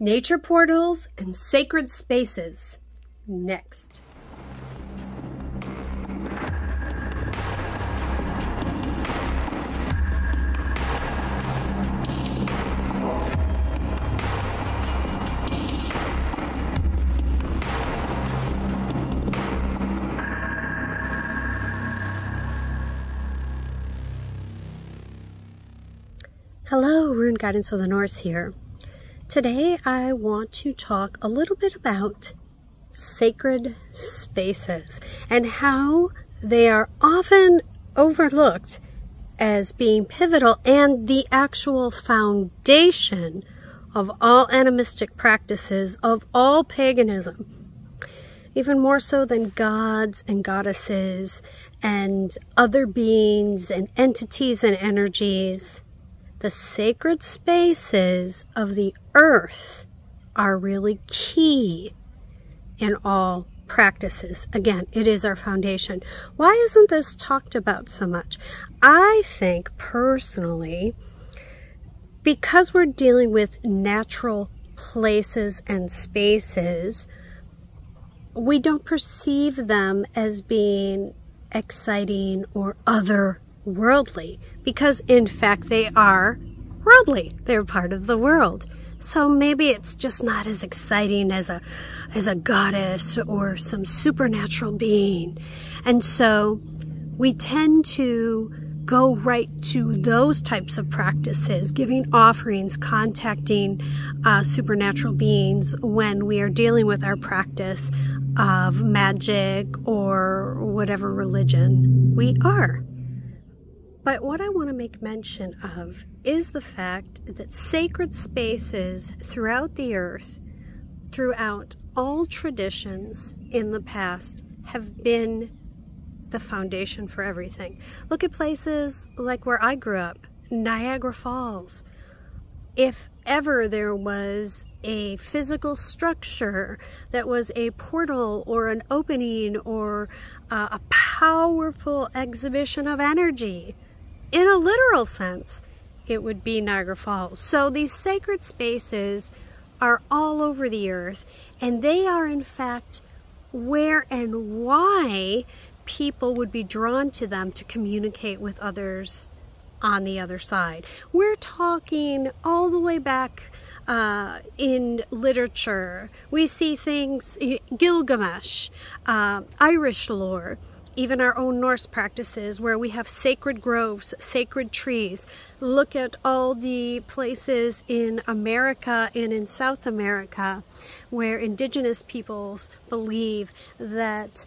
Nature portals and sacred spaces. Next. Hello, Rune Guidance of the Norse here. Today I want to talk a little bit about sacred spaces and how they are often overlooked as being pivotal and the actual foundation of all animistic practices, of all paganism. Even more so than gods and goddesses and other beings and entities and energies. The sacred spaces of the earth are really key in all practices. Again, it is our foundation. Why isn't this talked about so much? I think personally, because we're dealing with natural places and spaces, we don't perceive them as being exciting or otherworldly, because in fact they are worldly. They're part of the world. So maybe it's just not as exciting as a goddess or some supernatural being. And so we tend to go right to those types of practices, giving offerings, contacting supernatural beings when we are dealing with our practice of magic or whatever religion we are. But what I want to make mention of is the fact that sacred spaces throughout the earth, throughout all traditions in the past, have been the foundation for everything. Look at places like where I grew up, Niagara Falls. If ever there was a physical structure that was a portal or an opening or a powerful exhibition of energy, in a literal sense, it would be Niagara Falls. So these sacred spaces are all over the earth, and they are in fact where and why people would be drawn to them to communicate with others on the other side. We're talking all the way back in literature. We see things, Gilgamesh, Irish lore, even our own Norse practices where we have sacred groves, sacred trees. Look at all the places in America and in South America where indigenous peoples believe that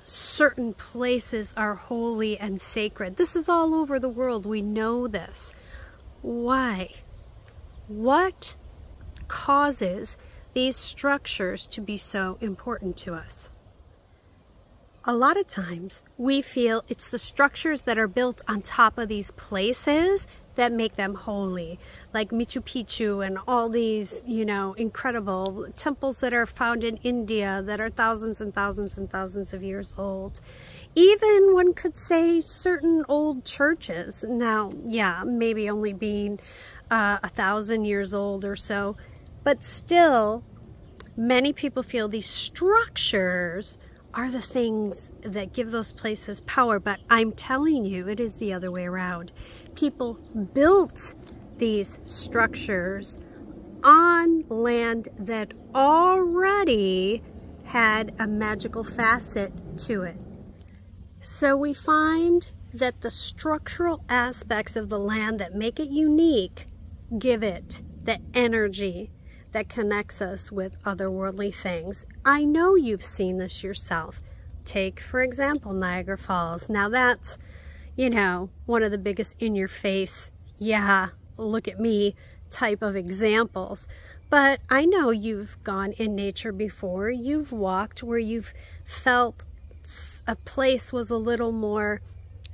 certain places are holy and sacred. This is all over the world. We know this. Why? What causes these structures to be so important to us? A lot of times we feel it's the structures that are built on top of these places that make them holy, like Machu Picchu and all these, incredible temples that are found in India that are thousands and thousands and thousands of years old. Even one could say certain old churches, now, yeah, maybe only being 1,000 years old or so, but still, many people feel these structures are the things that give those places power, but I'm telling you, it is the other way around. People built these structures on land that already had a magical facet to it. So we find that the structural aspects of the land that make it unique give it the energy that connects us with otherworldly things. I know you've seen this yourself. Take, for example, Niagara Falls. Now that's, one of the biggest in-your-face, yeah, look at me type of examples. But I know you've gone in nature before. You've walked where you've felt a place was a little more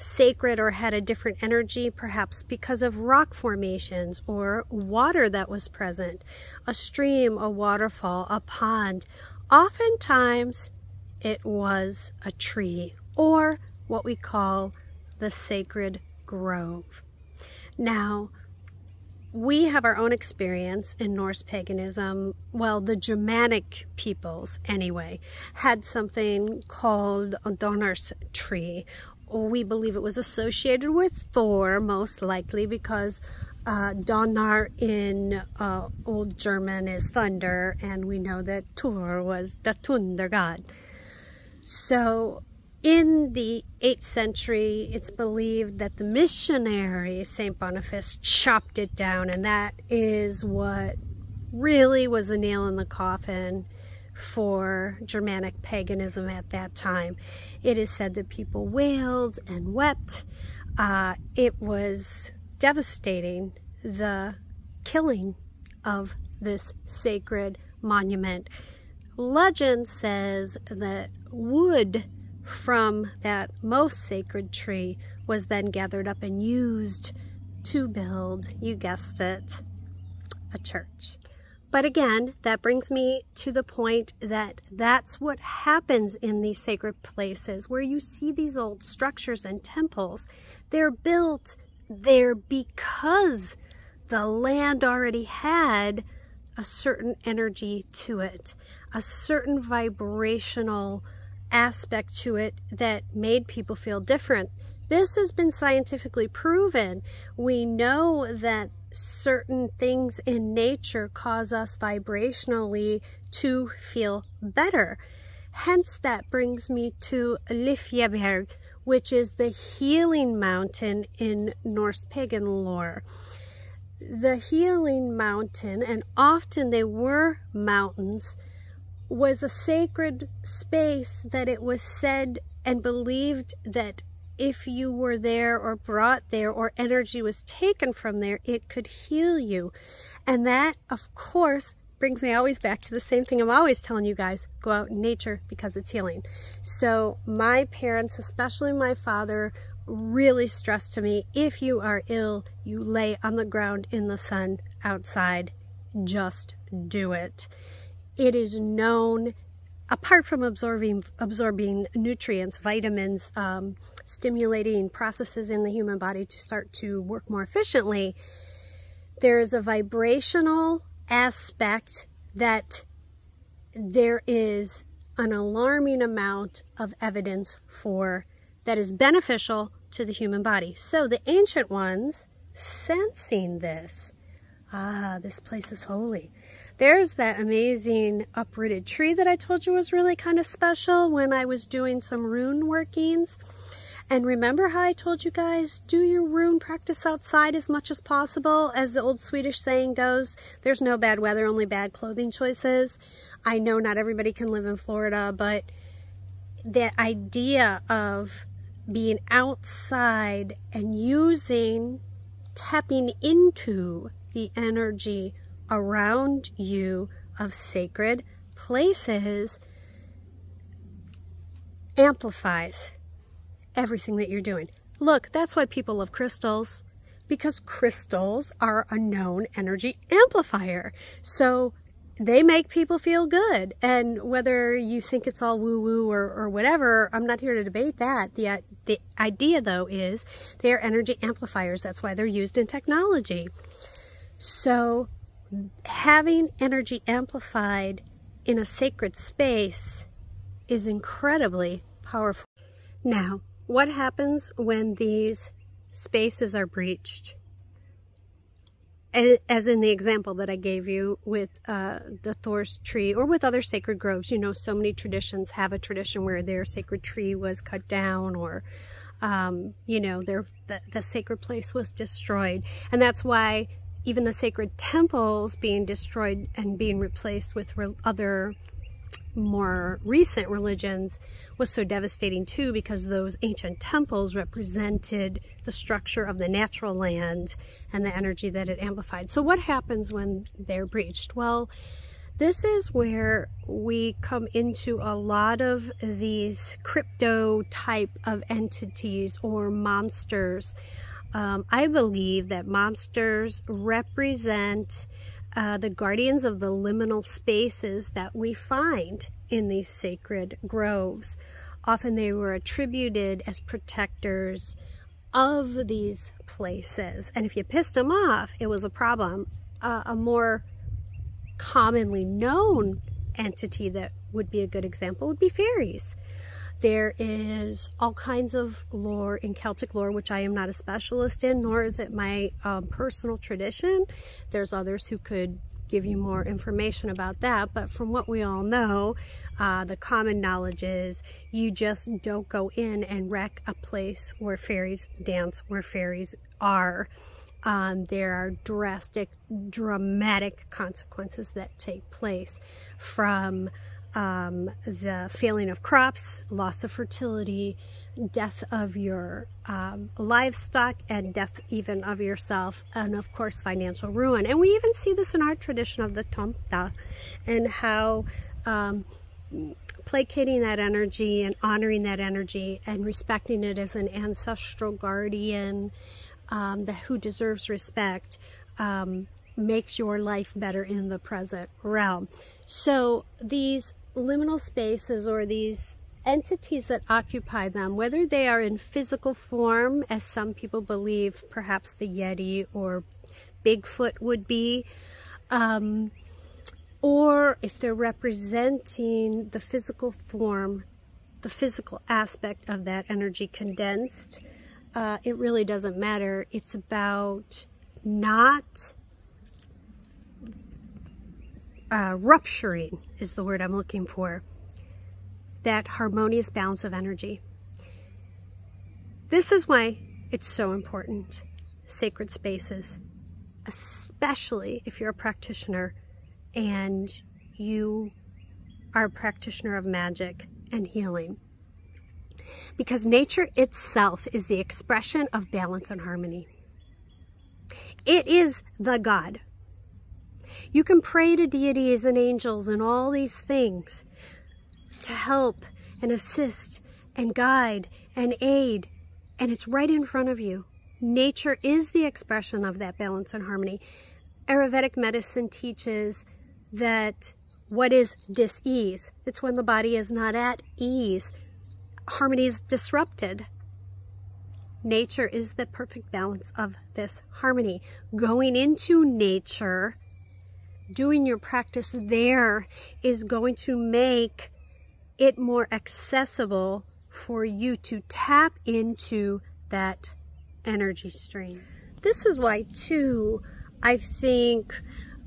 sacred or had a different energy, perhaps because of rock formations or water that was present, a stream, a waterfall, a pond. Oftentimes it was a tree or what we call the sacred grove. Now, we have our own experience in Norse paganism. Well, the Germanic peoples, anyway, had something called a Donner's tree. We believe it was associated with Thor, most likely, because Donner in Old German is thunder, and we know that Thor was the thunder god. So in the 8th century, it's believed that the missionary St. Boniface chopped it down, and that is what really was the nail in the coffin for Germanic paganism at that time. It is said that people wailed and wept. It was devastating, the killing of this sacred monument. Legend says that wood from that most sacred tree was then gathered up and used to build, you guessed it, a church. But again, that brings me to the point that that's what happens in these sacred places where you see these old structures and temples. They're built there because the land already had a certain energy to it, a certain vibrational aspect to it that made people feel different. This has been scientifically proven. We know that certain things in nature cause us vibrationally to feel better. Hence, that brings me to Lifjeberg, which is the healing mountain in Norse pagan lore. The healing mountain, and often they were mountains, was a sacred space that it was said and believed that if you were there or brought there or energy was taken from there, it could heal you. And that, of course, brings me always back to the same thing I'm always telling you guys: go out in nature because it's healing. So my parents, especially my father, really stressed to me, if you are ill, you lay on the ground in the sun outside. Just do it. It is known, apart from absorbing nutrients, vitamins, stimulating processes in the human body to start to work more efficiently, there is a vibrational aspect that there is an alarming amount of evidence for that is beneficial to the human body. So the ancient ones, sensing this, this place is holy. There's that amazing uprooted tree that I told you was really kind of special when I was doing some rune workings. And remember how I told you guys, do your rune practice outside as much as possible? As the old Swedish saying goes, there's no bad weather, only bad clothing choices. I know not everybody can live in Florida, but the idea of being outside and tapping into the energy around you of sacred places amplifies everything that you're doing. Look, that's why people love crystals, because crystals are a known energy amplifier. So they make people feel good. And whether you think it's all woo-woo or whatever, I'm not here to debate that. The idea, though, is they're energy amplifiers. That's why they're used in technology. So having energy amplified in a sacred space is incredibly powerful. Now, what happens when these spaces are breached? As in the example that I gave you with the Thor's tree, or with other sacred groves. You know, so many traditions have a tradition where their sacred tree was cut down, or you know, the sacred place was destroyed. And that's why even the sacred temples being destroyed and being replaced with other more recent religions was so devastating too, because those ancient temples represented the structure of the natural land and the energy that it amplified. So what happens when they're breached? Well, this is where we come into a lot of these crypto type of entities or monsters. I believe that monsters represent the guardians of the liminal spaces that we find in these sacred groves. Often they were attributed as protectors of these places. And if you pissed them off, it was a problem. A more commonly known entity that would be a good example would be fairies. There is all kinds of lore in Celtic lore, which I am not a specialist in, nor is it my personal tradition. There's others who could give you more information about that, but from what we all know, the common knowledge is you just don't go in and wreck a place where fairies dance, where fairies are. There are dramatic consequences that take place, from the failing of crops, loss of fertility, death of your livestock, and death even of yourself, and of course financial ruin. And we even see this in our tradition of the Tomta, and how placating that energy and honoring that energy and respecting it as an ancestral guardian who deserves respect makes your life better in the present realm. So these liminal spaces, or these entities that occupy them, whether they are in physical form, as some people believe perhaps the Yeti or Bigfoot would be, or if they're representing the physical form, the physical aspect of that energy condensed, it really doesn't matter. It's about not rupturing, is the word I'm looking for, that harmonious balance of energy. This is why it's so important, sacred spaces, especially if you're a practitioner and you are a practitioner of magic and healing. Because nature itself is the expression of balance and harmony. It is the God. You can pray to deities and angels and all these things to help and assist and guide and aid, and it's right in front of you. Nature is the expression of that balance and harmony. Ayurvedic medicine teaches that what is dis-ease? It's when the body is not at ease. Harmony is disrupted. Nature is the perfect balance of this harmony. Going into nature, doing your practice there, is going to make it more accessible for you to tap into that energy stream. This is why, too, I think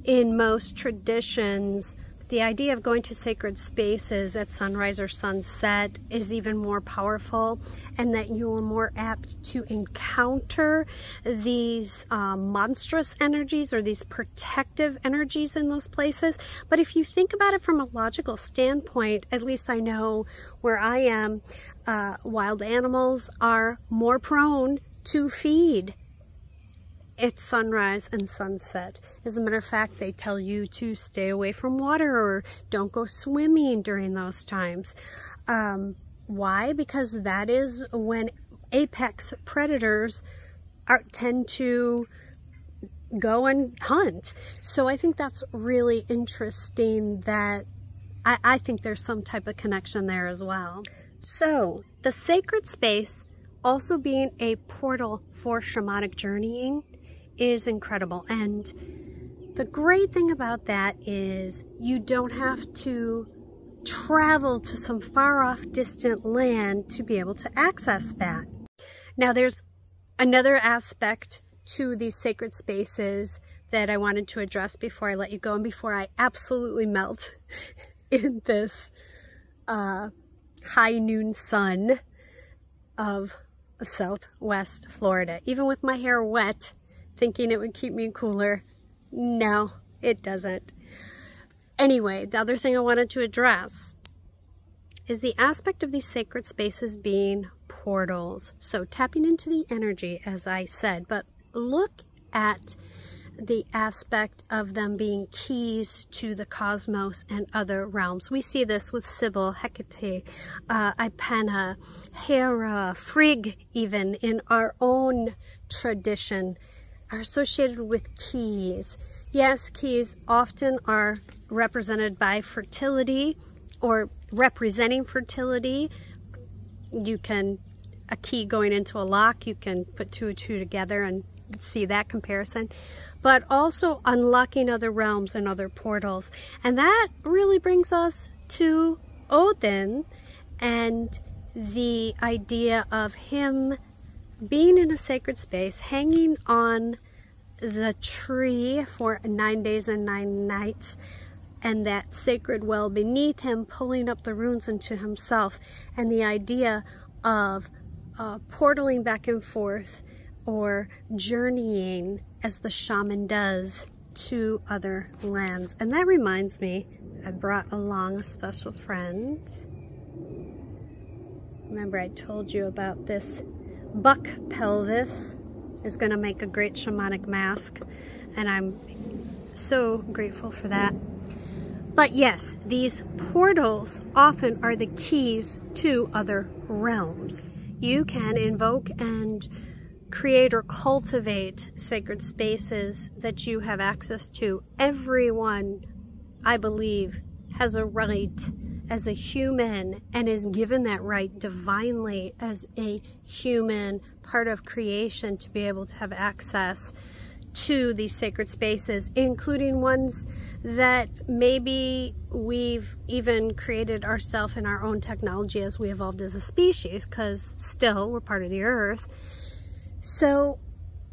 in most traditions, the idea of going to sacred spaces at sunrise or sunset is even more powerful, and that you're more apt to encounter these monstrous energies or these protective energies in those places. But if you think about it from a logical standpoint, at least I know where I am, wild animals are more prone to feed at sunrise and sunset. As a matter of fact, they tell you to stay away from water or don't go swimming during those times. Why? Because that is when apex predators tend to go and hunt. So I think that's really interesting, that I think there's some type of connection there as well. So the sacred space also being a portal for shamanic journeying is incredible. And the great thing about that is you don't have to travel to some far off distant land to be able to access that. Now there's another aspect to these sacred spaces that I wanted to address before I let you go and before I absolutely melt in this high noon sun of Southwest Florida. Even with my hair wet, thinking it would keep me cooler. No, it doesn't. Anyway, the other thing I wanted to address is the aspect of these sacred spaces being portals. So tapping into the energy, as I said, but look at the aspect of them being keys to the cosmos and other realms. We see this with Sybil, Hecate, Ipana, Hera, Frigg, even in our own tradition, are associated with keys. Yes, keys often are represented by fertility or representing fertility. You can a key going into a lock. You can put two and two together and see that comparison. But also unlocking other realms and other portals. And that really brings us to Odin and the idea of him being in a sacred space, hanging on the tree for 9 days and 9 nights, and that sacred well beneath him pulling up the runes into himself, and the idea of portaling back and forth or journeying as the shaman does to other lands. And that reminds me, I brought along a special friend. Remember I told you about this buck pelvis is going to make a great shamanic mask, and I'm so grateful for that. But yes, these portals often are the keys to other realms. You can invoke and create or cultivate sacred spaces that you have access to. Everyone, I believe, has a right as a human, and is given that right divinely as a human part of creation, to be able to have access to these sacred spaces, including ones that maybe we've even created ourselves in our own technology as we evolved as a species, because still we're part of the earth. So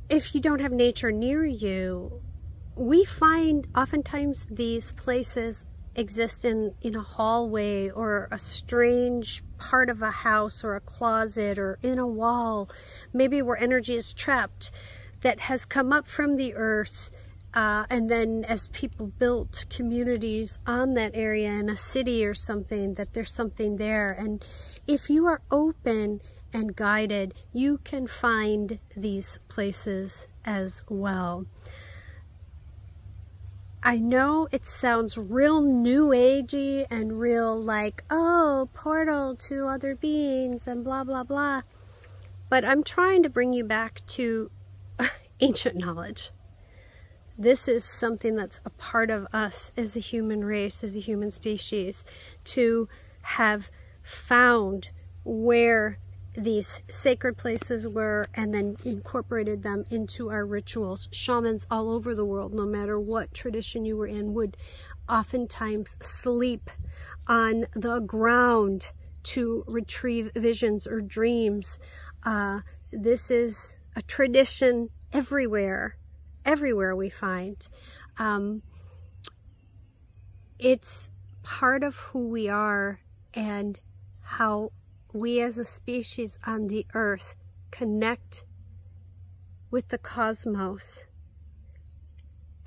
if you don't have nature near you, we find oftentimes these places exist in a hallway, or a strange part of a house, or a closet, or in a wall, maybe where energy is trapped that has come up from the earth, and then as people built communities on that area in a city or something, that there's something there. And if you are open and guided, you can find these places as well. I know it sounds real new agey and real like, oh, portal to other beings and blah, blah, blah. But I'm trying to bring you back to ancient knowledge. This is something that's a part of us as a human race, as a human species, to have found where these sacred places were, and then incorporated them into our rituals. Shamans all over the world, no matter what tradition you were in, would oftentimes sleep on the ground to retrieve visions or dreams. This is a tradition everywhere we find. It's part of who we are, and how we as a species on the earth connect with the cosmos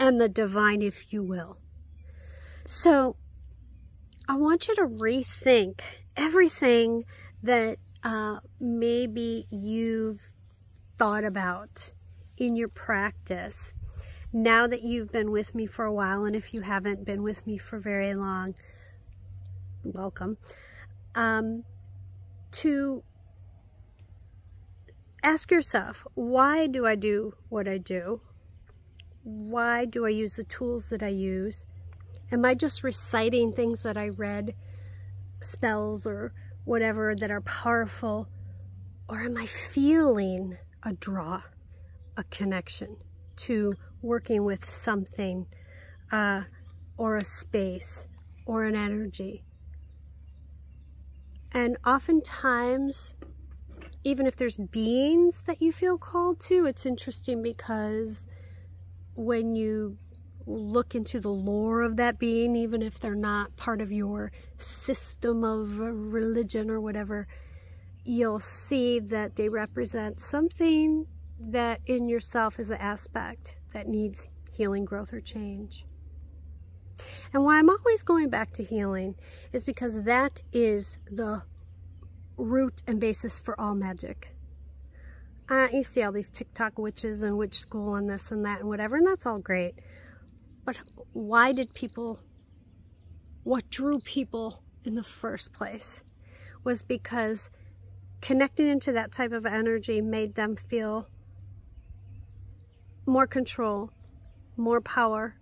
and the divine, if you will. So I want you to rethink everything that maybe you've thought about in your practice now that you've been with me for a while. And if you haven't been with me for very long, welcome. To ask yourself, why do I do what I do? Why do I use the tools that I use? Am I just reciting things that I read, spells or whatever that are powerful? Or am I feeling a draw, a connection to working with something, or a space, or an energy? And oftentimes, even if there's beings that you feel called to, it's interesting, because when you look into the lore of that being, even if they're not part of your system of religion or whatever, you'll see that they represent something that in yourself is an aspect that needs healing, growth, or change. And why I'm always going back to healing is because that is the root and basis for all magic. You see all these TikTok witches and witch school and this and that and whatever, and that's all great. But why did people, what drew people in the first place was because connecting into that type of energy made them feel more control, more power,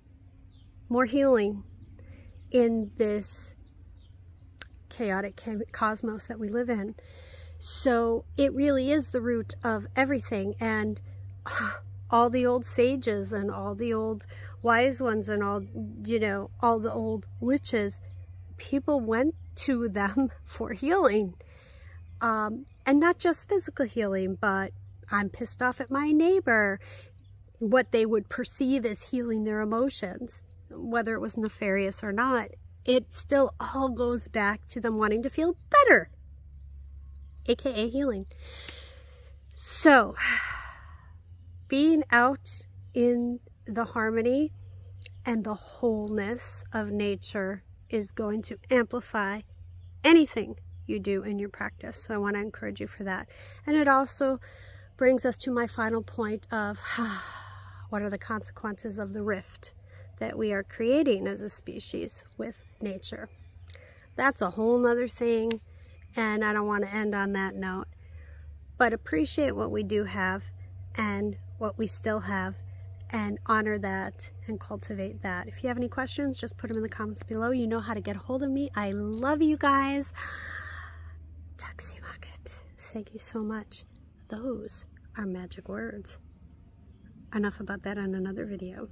more healing in this chaotic cosmos that we live in. So it really is the root of everything. And all the old sages and all the old wise ones and all, you know, all the old witches, people went to them for healing. And not just physical healing, but I'm pissed off at my neighbor, what they would perceive as healing their emotions, whether it was nefarious or not. It still all goes back to them wanting to feel better, aka healing. So being out in the harmony and the wholeness of nature is going to amplify anything you do in your practice. So I want to encourage you for that. And it also brings us to my final point of what are the consequences of the rift that we are creating as a species with nature. That's a whole nother thing, and I don't want to end on that note. But appreciate what we do have and what we still have, and honor that and cultivate that. If you have any questions, just put them in the comments below. You know how to get a hold of me. I love you guys. Taksimaket. Thank you so much. Those are magic words. Enough about that on another video.